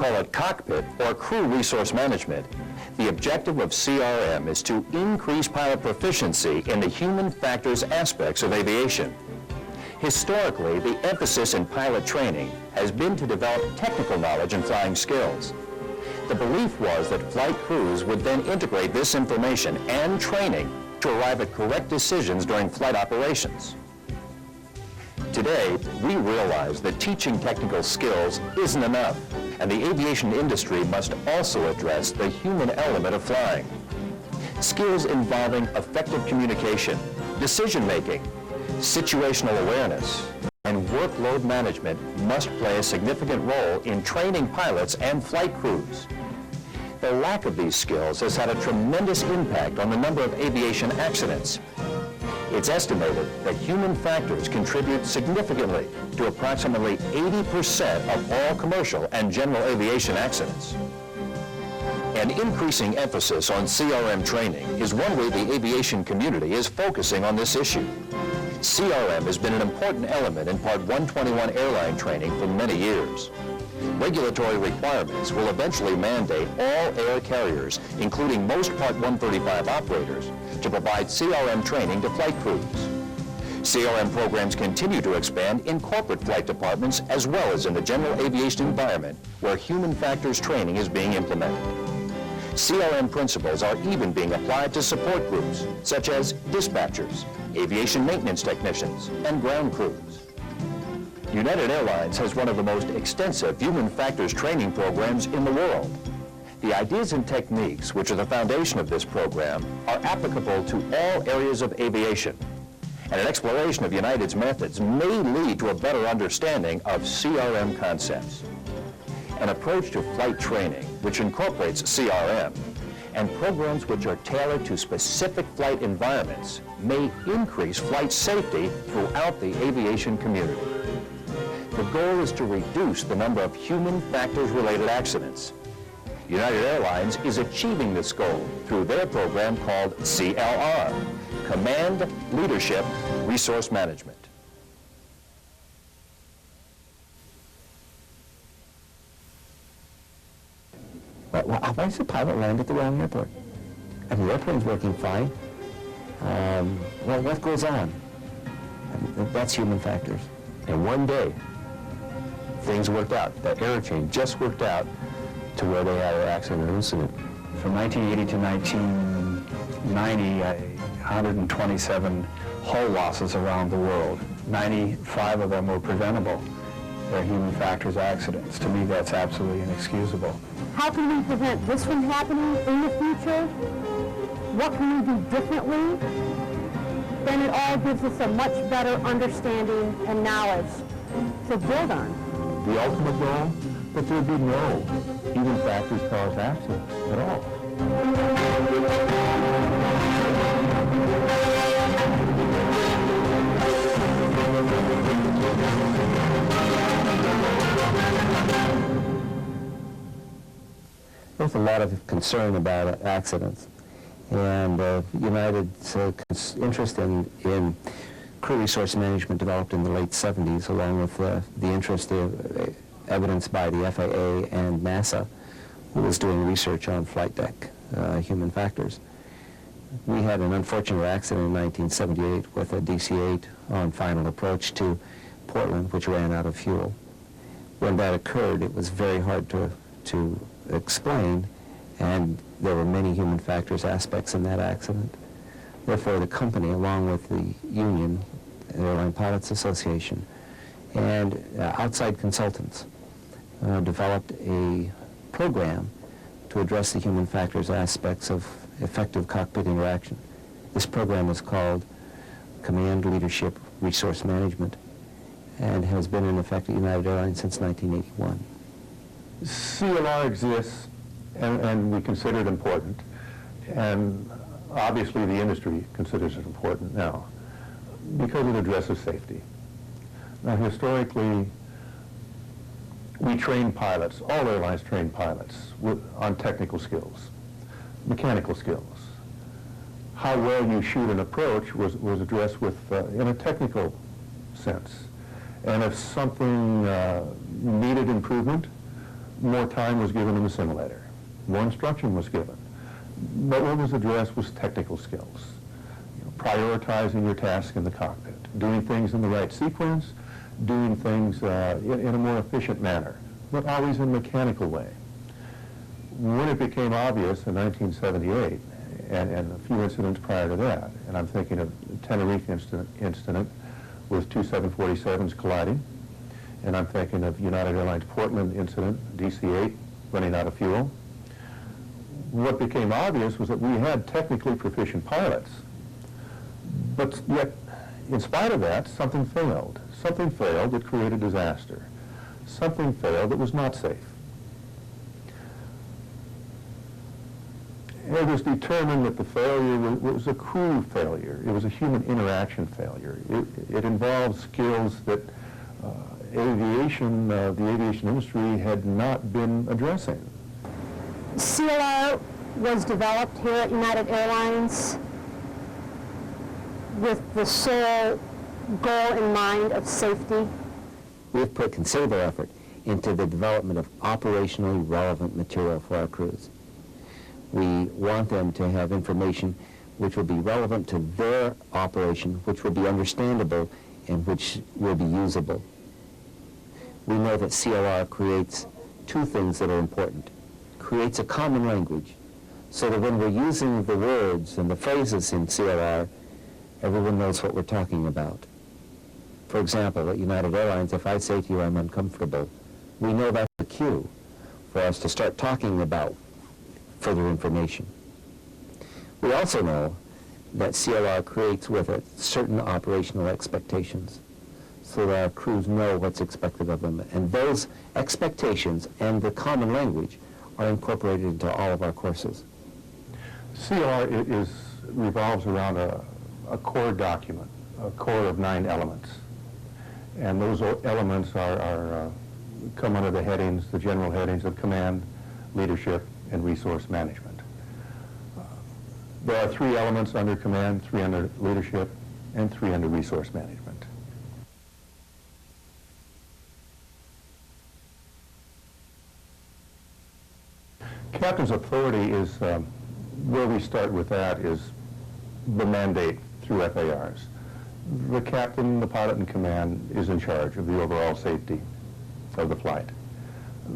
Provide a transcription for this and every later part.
call it cockpit or crew resource management, the objective of CRM is to increase pilot proficiency in the human factors aspects of aviation. Historically, the emphasis in pilot training has been to develop technical knowledge and flying skills. The belief was that flight crews would then integrate this information and training to arrive at correct decisions during flight operations. Today, we realize that teaching technical skills isn't enough, and the aviation industry must also address the human element of flying. Skills involving effective communication, decision-making, situational awareness, and workload management must play a significant role in training pilots and flight crews. The lack of these skills has had a tremendous impact on the number of aviation accidents. It's estimated that human factors contribute significantly to approximately 80% of all commercial and general aviation accidents. An increasing emphasis on CRM training is one way the aviation community is focusing on this issue. CRM has been an important element in Part 121 airline training for many years. Regulatory requirements will eventually mandate all air carriers, including most Part 135 operators, to provide CRM training to flight crews. CRM programs continue to expand in corporate flight departments as well as in the general aviation environment where human factors training is being implemented. CRM principles are even being applied to support groups, such as dispatchers, aviation maintenance technicians, and ground crews. United Airlines has one of the most extensive human factors training programs in the world. The ideas and techniques, which are the foundation of this program, are applicable to all areas of aviation. And an exploration of United's methods may lead to a better understanding of CRM concepts. An approach to flight training, which incorporates CRM, and programs which are tailored to specific flight environments, may increase flight safety throughout the aviation community. The goal is to reduce the number of human factors-related accidents. United Airlines is achieving this goal through their program called CLR, Command Leadership Resource Management. Why does the pilot land at the wrong airport? I mean, the airplane's working fine. Well, what goes on? I mean, that's human factors. And one day, things worked out. That air chain just worked out to where they had an accident or incident. From 1980 to 1990, 127 hull losses around the world. 95 of them were preventable. They're human factors accidents. To me, that's absolutely inexcusable. How can we prevent this from happening in the future? What can we do differently? Then it all gives us a much better understanding and knowledge to build on. The ultimate goal, that there be no human factors cause accidents at all. There's a lot of concern about accidents, and United's interest in crew resource management developed in the late 70s, along with the interest evidenced by the FAA and NASA, who was doing research on flight deck human factors. We had an unfortunate accident in 1978 with a DC-8 on final approach to Portland, which ran out of fuel. When that occurred, it was very hard to explain, and there were many human factors aspects in that accident. Therefore, the company, along with the union, Airline Pilots Association, and outside consultants, developed a program to address the human factors aspects of effective cockpit interaction. This program is called Command Leadership Resource Management and has been in effect at United Airlines since 1981. CLR exists, and we consider it important, and obviously the industry considers it important now because it addresses safety. Now, historically, we train pilots, all airlines train pilots on technical skills, mechanical skills. How well you shoot an approach was addressed with in a technical sense. And if something needed improvement, more time was given in the simulator. More instruction was given. But what was addressed was technical skills. Prioritizing your task in the cockpit, doing things in the right sequence, doing things in a more efficient manner, but always in a mechanical way. When it became obvious in 1978, and a few incidents prior to that, and I'm thinking of the Tenerife incident with two 747s colliding, and I'm thinking of United Airlines Portland incident, DC-8, running out of fuel. What became obvious was that we had technically proficient pilots, but yet, in spite of that, something failed. Something failed that created disaster. Something failed that was not safe. It was determined that the failure was a crew failure. It was a human interaction failure. It involved skills that the aviation industry had not been addressing. CLR was developed here at United Airlines with the sole goal in mind of safety. We've put considerable effort into the development of operationally relevant material for our crews. We want them to have information which will be relevant to their operation, which will be understandable, and which will be usable. We know that CLR creates two things that are important. Creates a common language, so that when we're using the words and the phrases in CLR, everyone knows what we're talking about. For example, at United Airlines, if I say to you I'm uncomfortable, we know that's a cue for us to start talking about further information. We also know that CLR creates with it certain operational expectations so that our crews know what's expected of them. And those expectations and the common language are incorporated into all of our courses. CLR revolves around a core document, a core of 9 elements. And those elements come under the headings, the general headings of command, leadership, and resource management. There are 3 elements under command, 3 under leadership, and 3 under resource management. Captain's authority is, where we start with that is the mandate through FARs. The captain, the pilot in command, is in charge of the overall safety of the flight.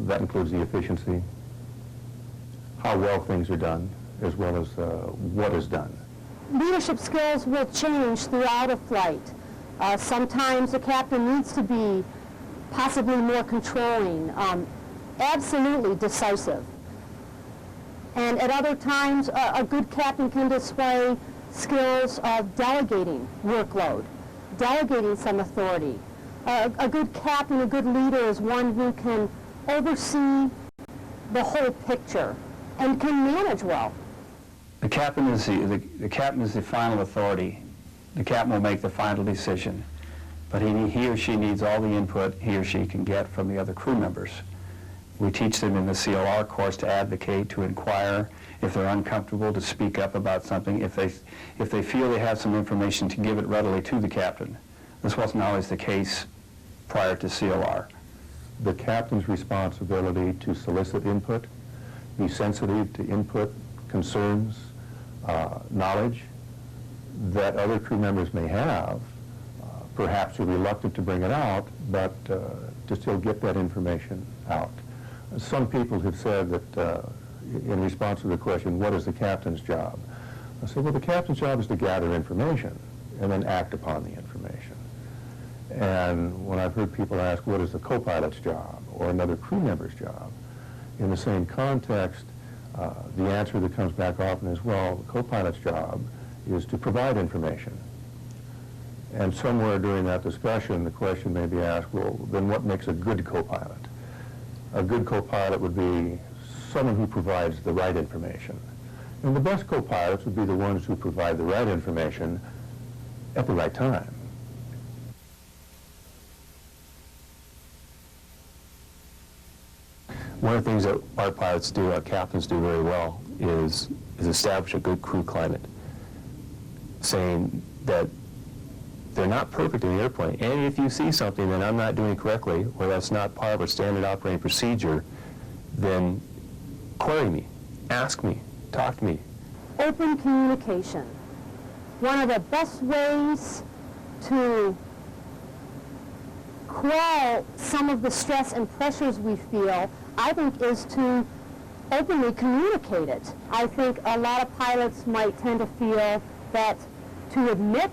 That includes the efficiency, how well things are done, as well as what is done. Leadership skills will change throughout a flight. Sometimes the captain needs to be possibly more controlling, absolutely decisive. And at other times, a good captain can display skills of delegating workload, delegating some authority. A good captain, a good leader is one who can oversee the whole picture and can manage well. The captain is the captain is the final authority. The captain will make the final decision, but he or she needs all the input he or she can get from the other crew members. We teach them in the CLR course to advocate, to inquire, if they're uncomfortable, to speak up about something, if they feel they have some information, to give it readily to the captain. This wasn't always the case prior to CLR. The captain's responsibility to solicit input, be sensitive to input, concerns, knowledge that other crew members may have. Perhaps are reluctant to bring it out, but to still get that information out. Some people have said that in response to the question, what is the captain's job? I said, well, the captain's job is to gather information and then act upon the information. And when I've heard people ask, what is the co-pilot's job or another crew member's job? In the same context, the answer that comes back often is, well, the co-pilot's job is to provide information. And somewhere during that discussion, the question may be asked, well, then what makes a good co-pilot? A good co-pilot would be someone who provides the right information. And the best co-pilots would be the ones who provide the right information at the right time. One of the things that our pilots do, our captains do very well, is establish a good crew climate, saying that they're not perfect in the airplane. And if you see something that I'm not doing correctly, or that's not part of a standard operating procedure, then query me, ask me, talk to me. Open communication. One of the best ways to quell some of the stress and pressures we feel, I think, is to openly communicate it. I think a lot of pilots might tend to feel that to admit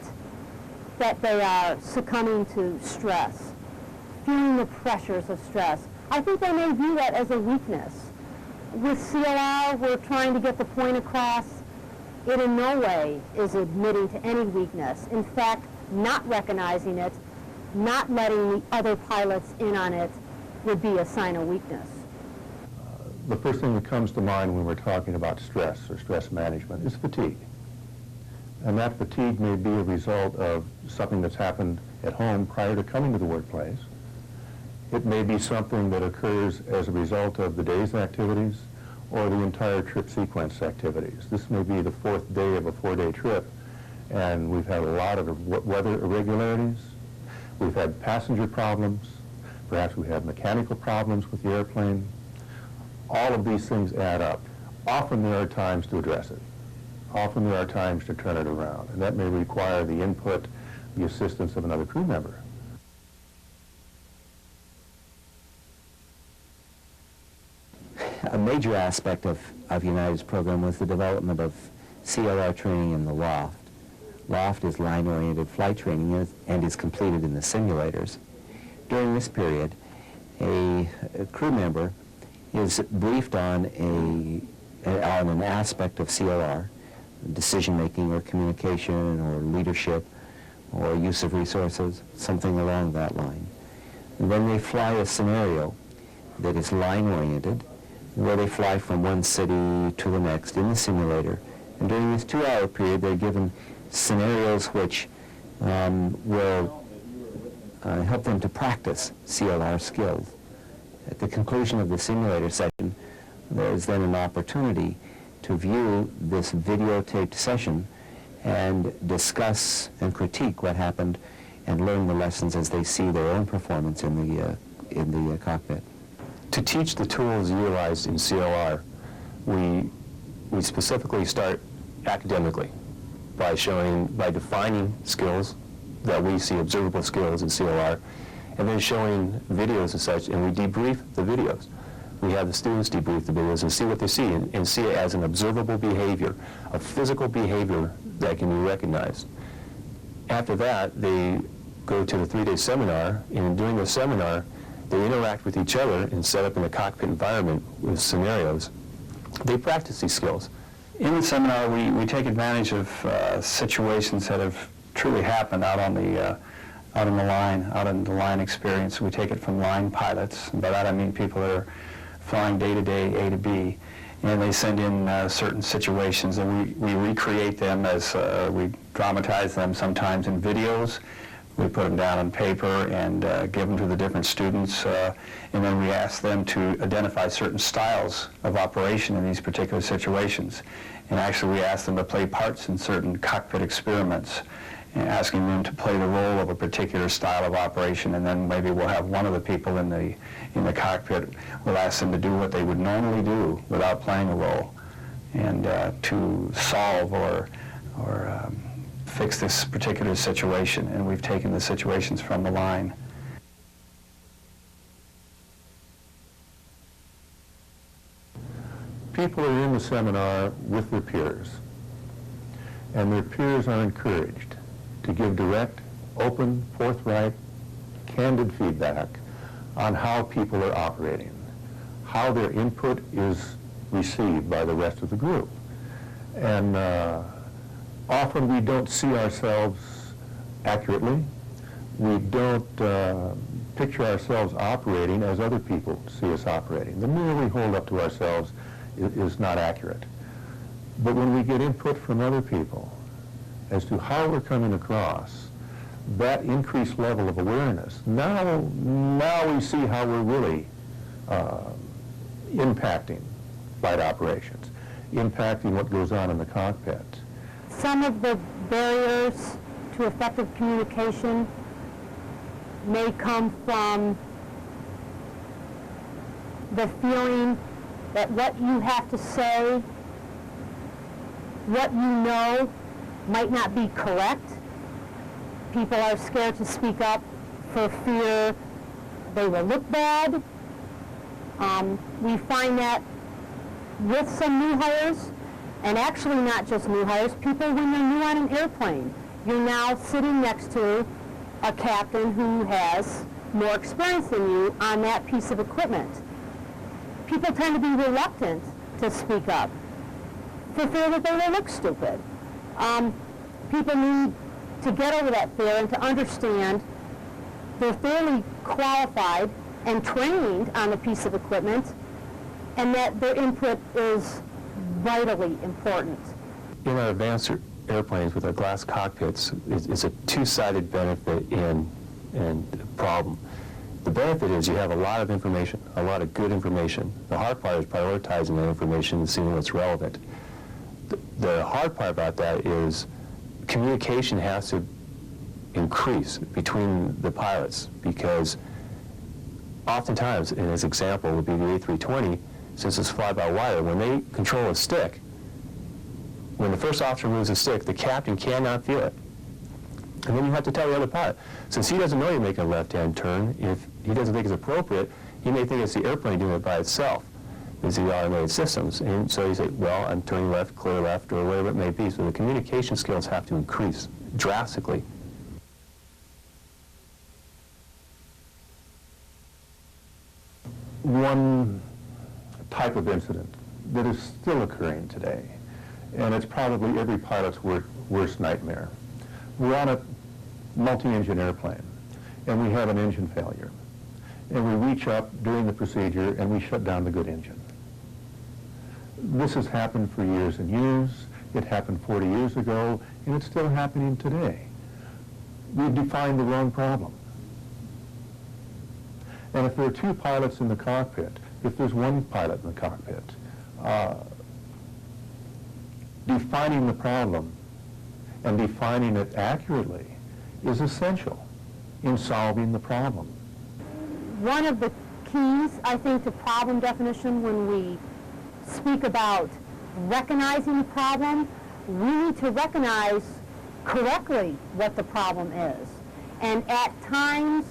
that they are succumbing to stress, feeling the pressures of stress, I think they may view that as a weakness. With CLR, we're trying to get the point across. It in no way is admitting to any weakness. In fact, not recognizing it, not letting the other pilots in on it would be a sign of weakness. The first thing that comes to mind when we're talking about stress or stress management is fatigue. And that fatigue may be a result of something that's happened at home prior to coming to the workplace. It may be something that occurs as a result of the day's activities or the entire trip sequence activities. This may be the fourth day of a 4-day trip, and we've had a lot of weather irregularities. We've had passenger problems. Perhaps we have mechanical problems with the airplane. All of these things add up. Often there are times to address it. Often there are times to turn it around, and that may require the input, the assistance of another crew member. A major aspect of United's program was the development of CLR training in the loft. Loft is line-oriented flight training and is completed in the simulators. During this period, a crew member is briefed on an aspect of CLR, decision-making or communication or leadership or use of resources, something along that line. And then they fly a scenario that is line-oriented, where they fly from one city to the next in the simulator. And during this 2-hour period, they're given scenarios which will help them to practice CLR skills. At the conclusion of the simulator session, there is then an opportunity to view this videotaped session and discuss and critique what happened and learn the lessons as they see their own performance in the cockpit. To teach the tools utilized in CLR, we specifically start academically by defining skills that we see, observable skills in CLR, and then showing videos and such, and we debrief the videos. We have the students debrief the videos and see what they see, and see it as an observable behavior, a physical behavior that can be recognized. After that, they go to the 3-day seminar, and during the seminar, they interact with each other and set up in a cockpit environment with scenarios. They practice these skills. In the seminar, we take advantage of situations that have truly happened out on the line experience. We take it from line pilots, and by that I mean people that are flying day to day, A to B, and they send in certain situations, and we recreate them as we dramatize them sometimes in videos. We put them down on paper and give them to the different students, and then we ask them to identify certain styles of operation in these particular situations. And actually we ask them to play parts in certain cockpit experiments, and asking them to play the role of a particular style of operation, and then maybe we'll have one of the people in the cockpit, we'll ask them to do what they would normally do without playing a role, and to solve or fix this particular situation, and we've taken the situations from the line. People are in the seminar with their peers, and their peers are encouraged to give direct, open, forthright, candid feedback on how people are operating, how their input is received by the rest of the group. And often we don't see ourselves accurately. We don't picture ourselves operating as other people see us operating. The mirror we hold up to ourselves is not accurate. But when we get input from other people as to how we're coming across, that increased level of awareness, now we see how we're really impacting flight operations, impacting what goes on in the cockpit. Some of the barriers to effective communication may come from the feeling that what you have to say, what you know, might not be correct. People are scared to speak up for fear they will look bad. We find that with some new hires, and actually not just new hires, people when they're new on an airplane. You're now sitting next to a captain who has more experience than you on that piece of equipment. People tend to be reluctant to speak up for fear that they will look stupid. People need to get over that fear and to understand they're fairly qualified and trained on the piece of equipment, and that their input is vitally important. In our advanced airplanes with our glass cockpits, it's a two-sided benefit and problem. The benefit is you have a lot of information, a lot of good information. The hard part is prioritizing that information and seeing what's relevant. The hard part about that is communication has to increase between the pilots, because oftentimes, and as example would be the A320, since it's fly-by-wire, when they control a stick, when the first officer moves a stick, the captain cannot feel it. And then you have to tell the other pilot, since he doesn't know you're making a left-hand turn, if he doesn't think it's appropriate, he may think it's the airplane doing it by itself. It's the automated systems. And so you say, well, I'm turning left, clear left, or whatever it may be. So the communication skills have to increase drastically. One type of incident that is still occurring today, and it's probably every pilot's worst nightmare. We're on a multi-engine airplane, and we have an engine failure. And we reach up during the procedure, and we shut down the good engine. This has happened for years and years. It happened 40 years ago, and it's still happening today. We've defined the wrong problem. And if there are two pilots in the cockpit, if there's one pilot in the cockpit, defining the problem and defining it accurately is essential in solving the problem. One of the keys, I think, to problem definition when we speak about recognizing the problem, we need to recognize correctly what the problem is. And at times,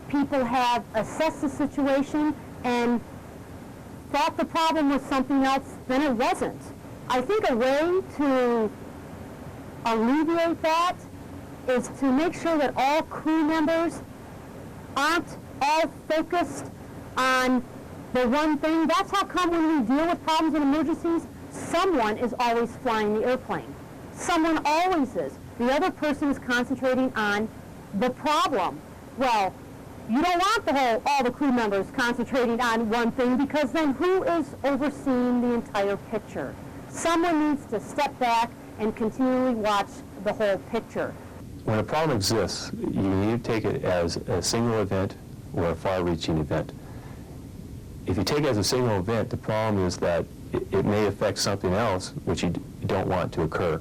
people have assessed the situation and thought the problem was something else than it wasn't. I think a way to alleviate that is to make sure that all crew members aren't all focused on the one thing. That's how come when we deal with problems and emergencies, someone is always flying the airplane. Someone always is. The other person is concentrating on the problem. Well, you don't want all the crew members concentrating on one thing, because then who is overseeing the entire picture? Someone needs to step back and continually watch the whole picture. When a problem exists, you need to take it as a single event or a far-reaching event. If you take it as a single event, the problem is that it may affect something else which you don't want to occur.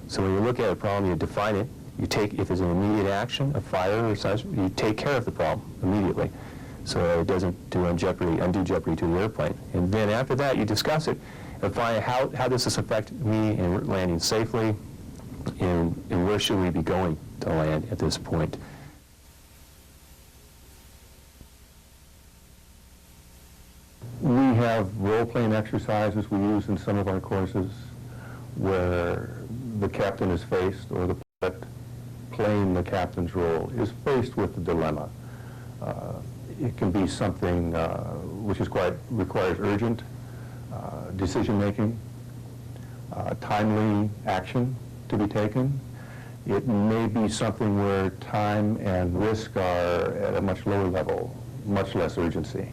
So when you look at a problem, you define it. You take, if there's an immediate action, a fire or such, you take care of the problem immediately, so it doesn't do undue jeopardy to the airplane. And then after that, you discuss it and find how does this affect me in landing safely, and where should we be going to land at this point. We have role-playing exercises we use in some of our courses where the captain is faced, or the pilot playing the captain's role is faced with the dilemma. It can be something which requires urgent decision-making, timely action to be taken. It may be something where time and risk are at a much lower level, much less urgency.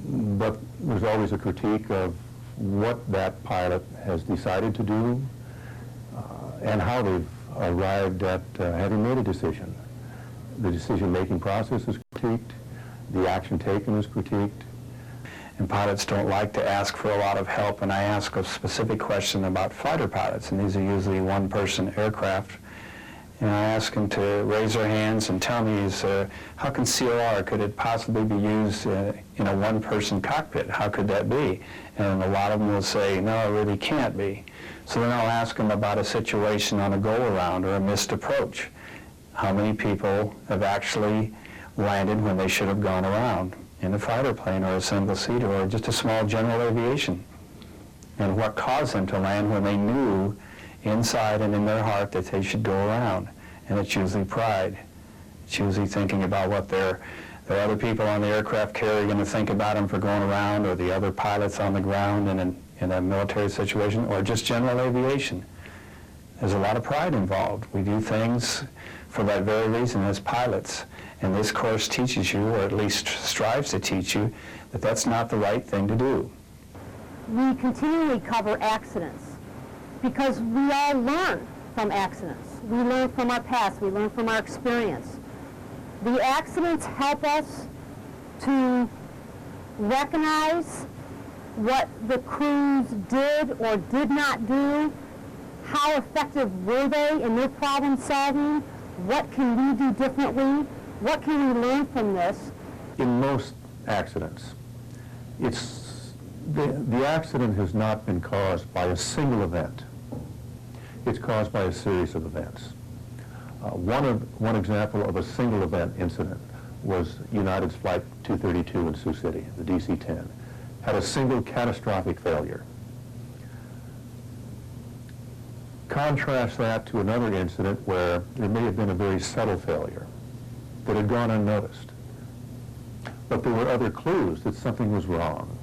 But there's always a critique of what that pilot has decided to do and how they've arrived at having made a decision. The decision-making process is critiqued, the action taken is critiqued. And pilots don't like to ask for a lot of help, and I ask a specific question about fighter pilots, and these are usually one-person aircraft. And I ask them to raise their hands and tell me, how can COR, could it possibly be used in a one-person cockpit? How could that be? And a lot of them will say, no, it really can't be. So then I'll ask them about a situation on a go-around or a missed approach. How many people have actually landed when they should have gone around in a fighter plane or a single-seater or just a small general aviation? And what caused them to land when they knew inside and in their heart that they should go around? And it's usually pride. It's usually thinking about what their other people on the aircraft carrier are going to think about them for going around, or the other pilots on the ground in a military situation, or just general aviation. There's a lot of pride involved. We do things for that very reason as pilots. And this course teaches you, or at least strives to teach you, that that's not the right thing to do. We continually cover accidents because we all learn from accidents. We learn from our past. We learn from our experience. The accidents help us to recognize what the crews did or did not do, how effective were they in their problem solving, what can we do differently, what can we learn from this. In most accidents, the accident has not been caused by a single event. It's caused by a series of events. One example of a single event incident was United's Flight 232 in Sioux City, the DC-10, had a single catastrophic failure. Contrast that to another incident where there may have been a very subtle failure that had gone unnoticed. But there were other clues that something was wrong,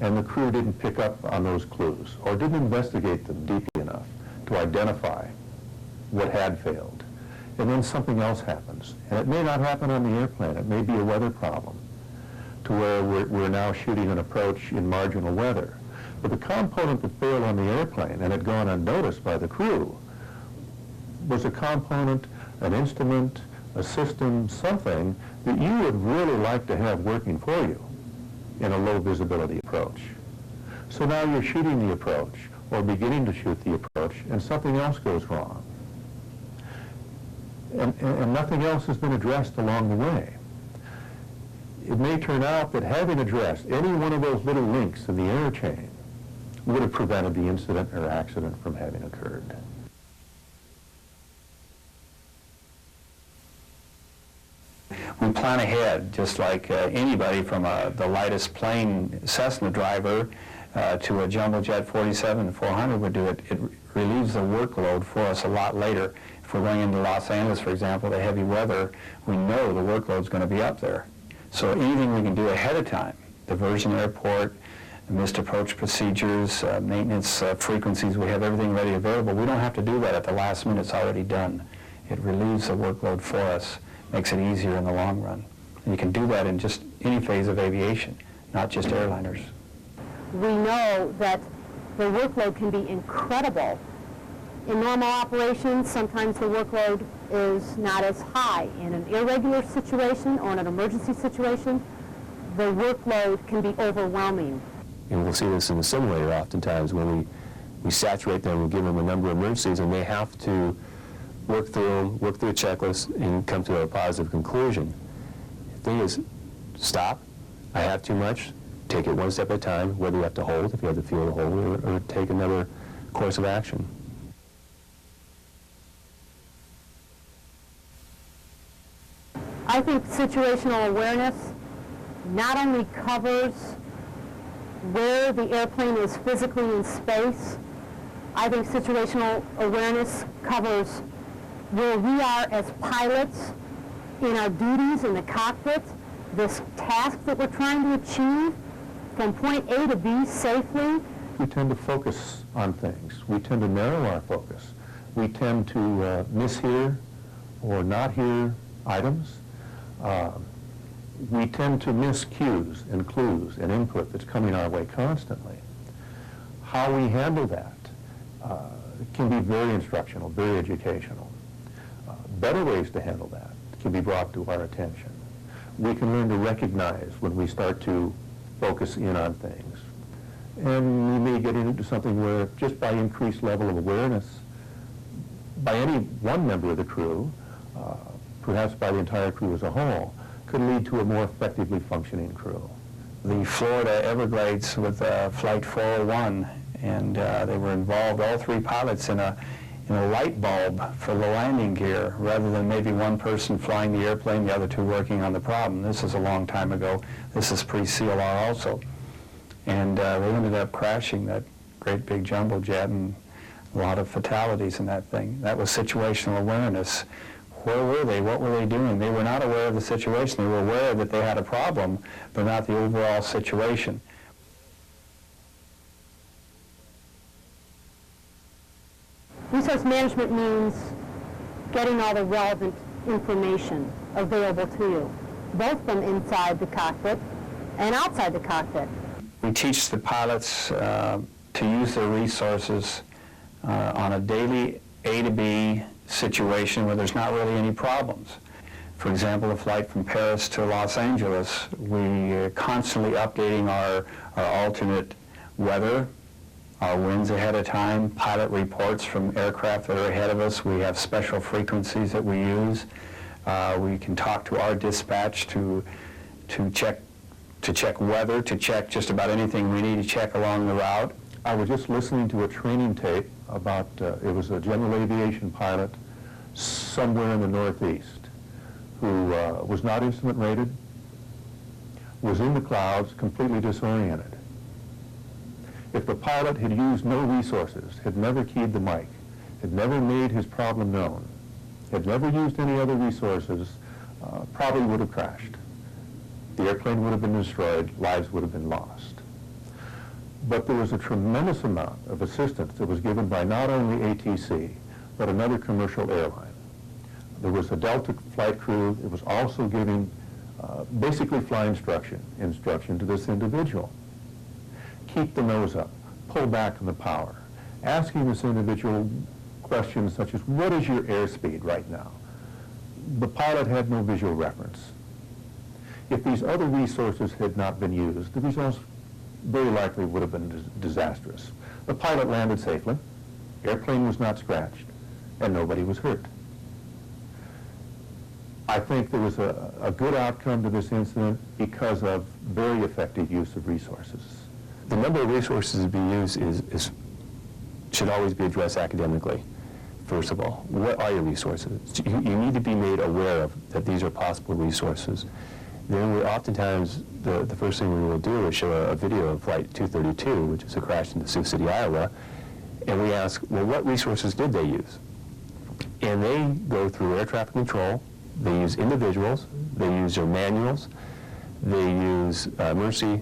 and the crew didn't pick up on those clues or didn't investigate them deeply enough to identify what had failed. And then something else happens. And it may not happen on the airplane. It may be a weather problem to where we're now shooting an approach in marginal weather. But the component that failed on the airplane and had gone unnoticed by the crew was a component, an instrument, a system, something that you would really like to have working for you in a low visibility approach. So now you're shooting the approach or beginning to shoot the approach and something else goes wrong. And nothing else has been addressed along the way. It may turn out that having addressed any one of those little links in the air chain would have prevented the incident or accident from having occurred. We plan ahead, just like anybody, from the lightest plane Cessna driver to a jumbo jet 47-400 would do it. It relieves the workload for us a lot later. If we're going into Los Angeles, for example, the heavy weather, we know the workload's going to be up there. So anything we can do ahead of time, diversion airport, missed approach procedures, maintenance frequencies, we have everything ready available. We don't have to do that at the last minute. It's already done. It relieves the workload for us, makes it easier in the long run. And you can do that in just any phase of aviation, not just airliners. We know that the workload can be incredible. In normal operations, sometimes the workload is not as high. In an irregular situation or in an emergency situation, the workload can be overwhelming. And we'll see this in the simulator oftentimes when we saturate them and give them a number of emergencies, and they have to work through them, work through a checklist, and come to a positive conclusion. The thing is, stop. I have too much. Take it one step at a time, whether you have to hold, if you have the fuel to hold, or take another course of action. I think situational awareness not only covers where the airplane is physically in space, I think situational awareness covers where we are as pilots in our duties in the cockpit, this task that we're trying to achieve from point A to B safely. We tend to focus on things. We tend to narrow our focus. We tend to mishear or not hear items. We tend to miss cues and clues and input that's coming our way constantly. How we handle that can be very instructional, very educational. Better ways to handle that can be brought to our attention. We can learn to recognize when we start to focus in on things. And we may get into something where just by increased level of awareness, by any one member of the crew, perhaps by the entire crew as a whole, could lead to a more effectively functioning crew. The Florida Everglades with Flight 401, and they were involved, all three pilots, in a light bulb for the landing gear, rather than maybe one person flying the airplane, the other two working on the problem. This is a long time ago. This is pre-CLR also. And they ended up crashing that great big jumbo jet, and a lot of fatalities in that thing. That was situational awareness. Where were they? What were they doing? They were not aware of the situation. They were aware that they had a problem, but not the overall situation. Resource management means getting all the relevant information available to you, both from inside the cockpit and outside the cockpit. We teach the pilots to use their resources on a daily A to B situation where there's not really any problems. For example, a flight from Paris to Los Angeles, we are constantly updating our alternate weather, our winds ahead of time, pilot reports from aircraft that are ahead of us. We have special frequencies that we use. We can talk to our dispatch to check weather, to check just about anything we need to check along the route. I was just listening to a training tape about, it was a general aviation pilot somewhere in the Northeast who was not instrument rated, was in the clouds, completely disoriented. If the pilot had used no resources, had never keyed the mic, had never made his problem known, had never used any other resources, probably would have crashed. The airplane would have been destroyed, lives would have been lost. But there was a tremendous amount of assistance that was given by not only ATC, but another commercial airline. There was a Delta flight crew that was also giving basically flight instruction to this individual. Keep the nose up, pull back on the power, asking this individual questions such as, what is your airspeed right now? The pilot had no visual reference. If these other resources had not been used, the results very likely would have been disastrous. The pilot landed safely, airplane was not scratched, and nobody was hurt. I think there was a good outcome to this incident because of very effective use of resources. The number of resources to be used should always be addressed academically, first of all. What are your resources? You need to be made aware of that these are possible resources. Then oftentimes, the first thing we will do is show a video of Flight 232, which is a crash in Sioux City, Iowa, and we ask, well, what resources did they use? And they go through air traffic control, they use individuals, they use their manuals, they use emergency